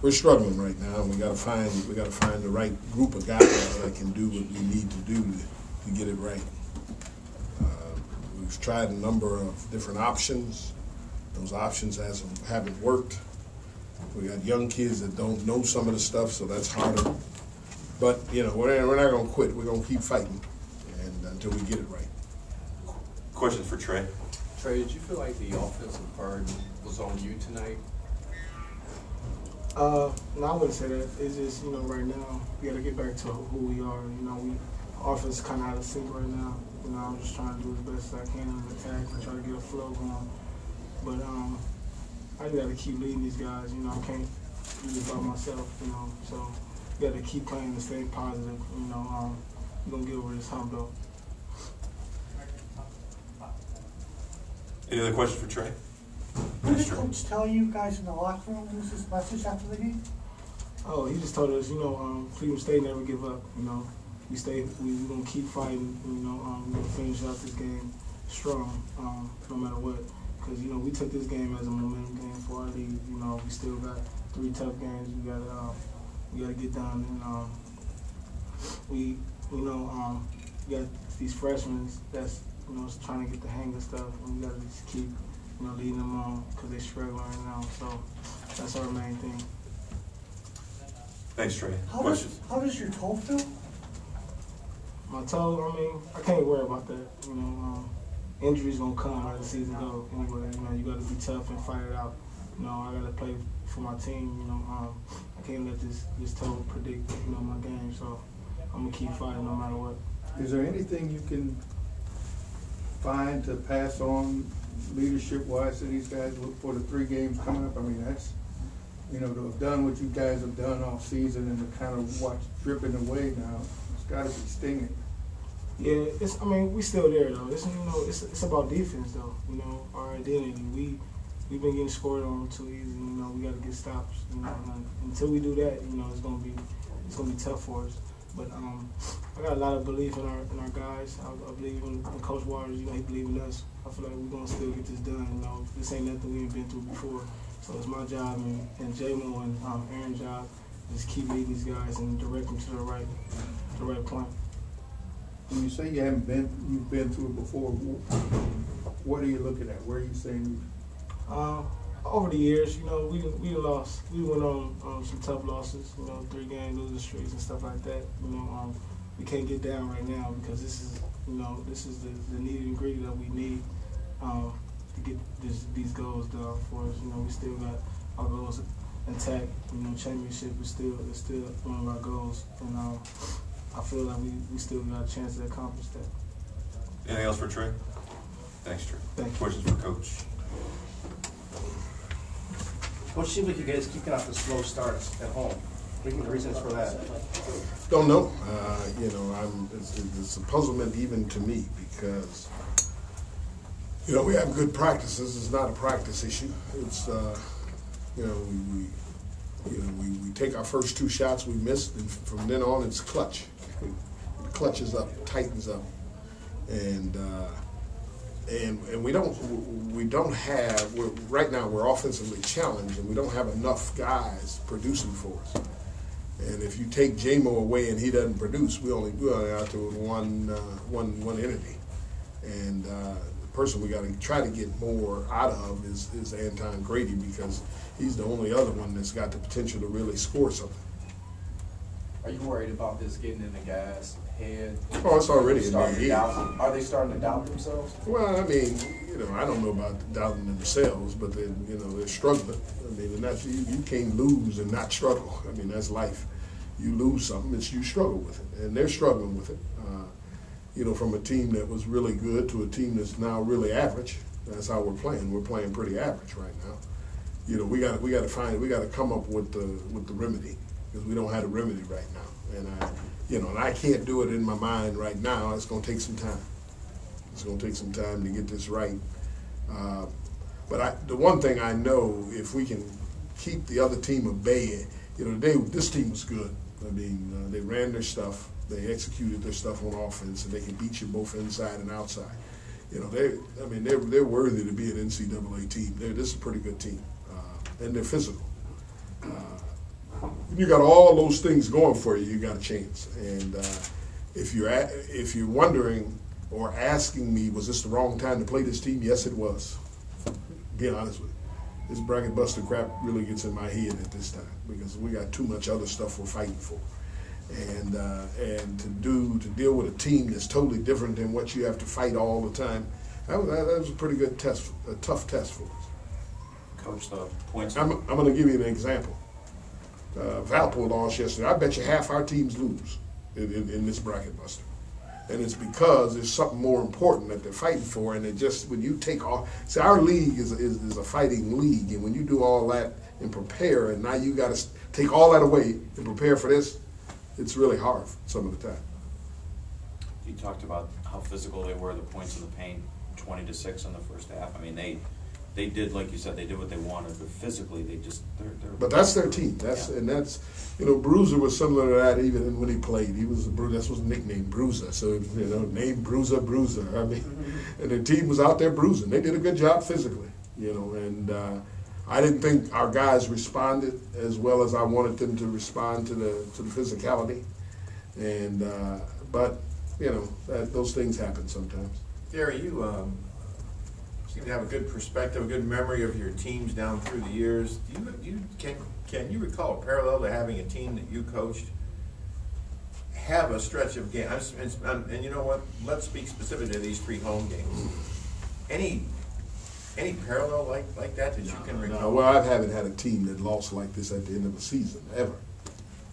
we're struggling right now, and we got to find the right group of guys that can do what we need to do to get it right. We've tried a number of different options. Those options haven't worked. We got young kids that don't know some of the stuff, so that's harder. But you know, we're not going to quit. We're going to keep fighting, and until we get it right. Question for Trey. Trey, did you feel like the offensive burden was on you tonight? No, I wouldn't say that. It's just, you know, right now we got to get back to who we are. You know, offense is kind of out of sync right now. You know, I'm just trying to do the best I can in the attack and try to get a flow going. But I got to keep leading these guys. You know, I can't do it by myself. You know, so we got to keep playing and stay positive. You know, we're gonna get over this hump though. Any other questions for Trey? What did Coach tell you guys in the locker room? What was his message after the game? Oh, he just told us, you know, Cleveland State never give up. You know, we're gonna keep fighting. You know, we're gonna finish out this game strong, no matter what. Because you know, we took this game as a momentum game for our league. You know, we still got 3 tough games. We gotta get done. And we got these freshmen that's trying to get the hang of stuff, and we gotta just keep leading them on because they're struggling right now. So that's our main thing. Thanks, Trey. How does your toe feel? My toe, I mean, I can't worry about that. You know, injuries gonna come as the season goes. Anyway, you know, you gotta be tough and fight it out. You know, I gotta play for my team. You know, I can't let this toe predict my game. So I'm gonna keep fighting no matter what. Is there anything you can find to pass on leadership-wise to these guys for the 3 games coming up? I mean, that's, to have done what you guys have done all season and to kind of watch dripping away now, it's got to be stinging. Yeah, we still there though. It's about defense though. You know, our identity. We've been getting scored on too easy. You know, we got to get stops. You know, and until we do that, it's gonna be tough for us. But I got a lot of belief in our guys. I believe in Coach Waters. He believes in us. I feel like we're gonna still get this done. You know, this ain't nothing we ain't been through before. So it's my job and J-Mo and Aaron's job is keep leading these guys and direct them to the right point. When you say you've been through it before, what are you looking at? Where are you saying? Over the years, we lost. We went on some tough losses. 3-game losing streaks and stuff like that. We can't get down right now because this is the needed ingredient that we need to get these goals done for us. We still got our goals intact. Championship is still one of our goals, and I feel like we still got a chance to accomplish that. Anything else for Trey? Thanks, Trey. Thank you. Questions for Coach? Coach, it seems like you guys keep getting off the slow starts at home. What are the reasons for that? Don't know. It's a puzzlement even to me because we have good practices. It's not a practice issue. It's we take our first 2 shots we missed, and from then on it's clutch. It clutches up, tightens up, and we don't have. Right now we're offensively challenged, and we don't have enough guys producing for us. And if you take J-Mo away and he doesn't produce, we're only out to one entity. And the person we got to try to get more out of is Anton Grady, because he's the only other one that's got the potential to really score something. Are you worried about this getting in the guy's head? Oh, it's already in their head. Are they starting to doubt themselves? Well, I mean, I don't know about doubting themselves, but they're struggling. I mean, and that's you can't lose and not struggle. I mean, that's life. You lose something, you struggle with it, and they're struggling with it. From a team that was really good to a team that's now really average. That's how we're playing. We're playing pretty average right now. We got to come up with the remedy, because we don't have a remedy right now. And and I can't do it in my mind right now. It's going to take some time. It's going to take some time to get this right. But the one thing I know, if we can keep the other team at bay, this team was good. I mean, they ran their stuff. They executed their stuff on offense, and they can beat you both inside and outside. They're worthy to be an NCAA team. This is a pretty good team, and they're physical. when you got all those things going for you, you got a chance. And if you're wondering or asking me, was this the wrong time to play this team? Yes, it was. Being honest with you, this bracket buster crap really gets in my head at this time because we got too much other stuff we're fighting for. And to deal with a team that's totally different than what you have to fight all the time, that was a pretty good test, a tough test for us. Coach, the points. I'm going to give you an example. Valpo lost yesterday. I bet you half our teams lose in this bracket buster. And it's because there's something more important that they're fighting for, and it just, when you take all, see, our league is a fighting league, and when you do all that and prepare, and now you got to take all that away and prepare for this, it's really hard some of the time. You talked about how physical they were, the points in the paint, 20-6 in the first half. I mean, they did, like you said, they did what they wanted, but physically they just, they're But that's their team. Bruiser was similar to that even when he played. He was that's his nickname, Bruiser. So named Bruiser. I mean, and the team was out there bruising. They did a good job physically, and I didn't think our guys responded as well as I wanted them to respond to the physicality, and but those things happen sometimes. Gary, you seem to have a good perspective, a good memory of your teams down through the years. Can you recall a parallel to having a team that you coached have a stretch of games? And you know what? Let's speak specifically to these 3 home games. Any parallel like that you can recall? No, well, I haven't had a team that lost like this at the end of the season ever,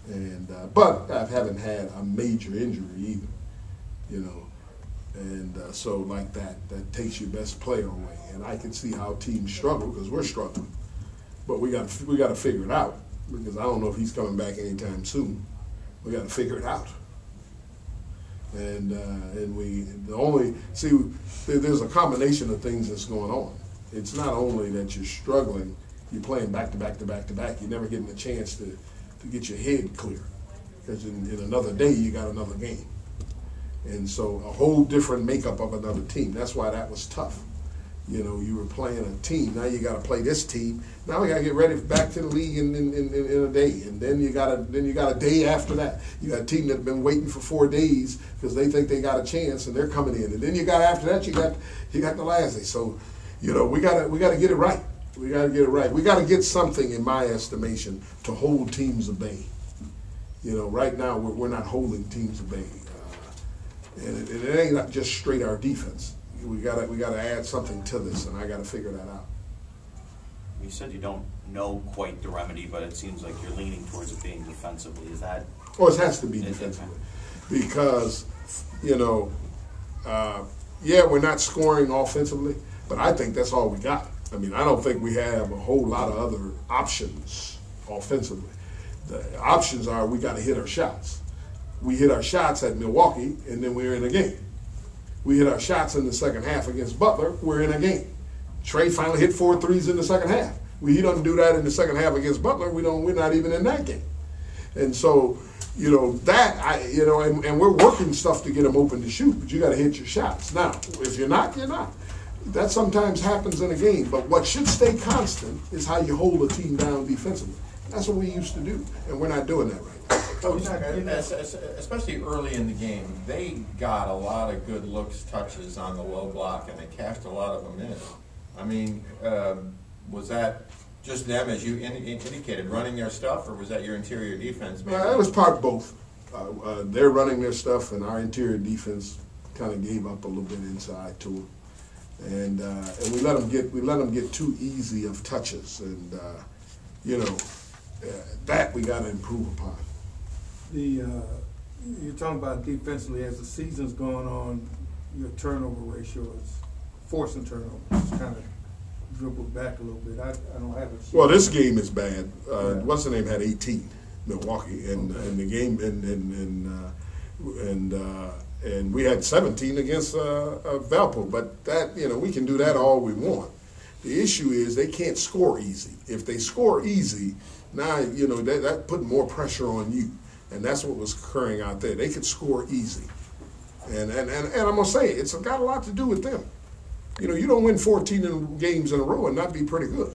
and but I haven't had a major injury either, And so like that takes your best player away. And I can see how teams struggle because we're struggling. But we got to figure it out because I don't know if he's coming back anytime soon. We got to figure it out. And there's a combination of things that's going on. It's not only that you're struggling, you're playing back to back to back to back. You're never getting a chance to get your head clear because in another day you got another game. And so a whole different makeup of another team. That's why that was tough. You were playing a team. Now you got to play this team. Now we got to get ready back to the league in a day. And then you got a day after that. You got a team that's been waiting for 4 days because they think they got a chance and they're coming in. And then you got after that you got the last day. So we got to get it right. We got to get it right. We got to get something, in my estimation, to hold teams at bay. Right now we're not holding teams at bay. And it ain't not just straight our defense. We gotta add something to this, and I gotta figure that out. You said you don't know quite the remedy, but it seems like you're leaning towards it being defensively. Is that? Oh, it has to be defensively, because we're not scoring offensively, but I think that's all we got. I mean, I don't think we have a whole lot of other options offensively. The options are we got to hit our shots. We hit our shots at Milwaukee, and then we're in a game. We hit our shots in the second half against Butler, we're in a game. Trey finally hit 4 threes in the second half. He doesn't do that in the second half against Butler. We're not even in that game. And so, and we're working stuff to get them open to shoot, but you got to hit your shots. Now, if you're not, you're not. That sometimes happens in a game, but what should stay constant is how you hold a team down defensively. That's what we used to do, and we're not doing that right now. Coach, especially early in the game, they got a lot of good looks, touches on the low block, and they cashed a lot of them in. I mean, was that just them, as you indicated, running their stuff, or was that your interior defense? It was part of both. They're running their stuff, and our interior defense kind of gave up a little bit inside to them, and we let them get too easy of touches, and that we got to improve upon. You're talking about defensively as the season's going on, your turnover ratio is forcing turnovers. It's kind of dribbled back a little bit. I don't have it. Well, this game is bad. What's the name had 18, Milwaukee, and the game and we had 17 against Valpo. But that we can do that all we want. The issue is they can't score easy. If they score easy, now that put more pressure on you. And that's what was occurring out there. They could score easy. And I'm going to say, it's got a lot to do with them. You don't win 14 games in a row and not be pretty good.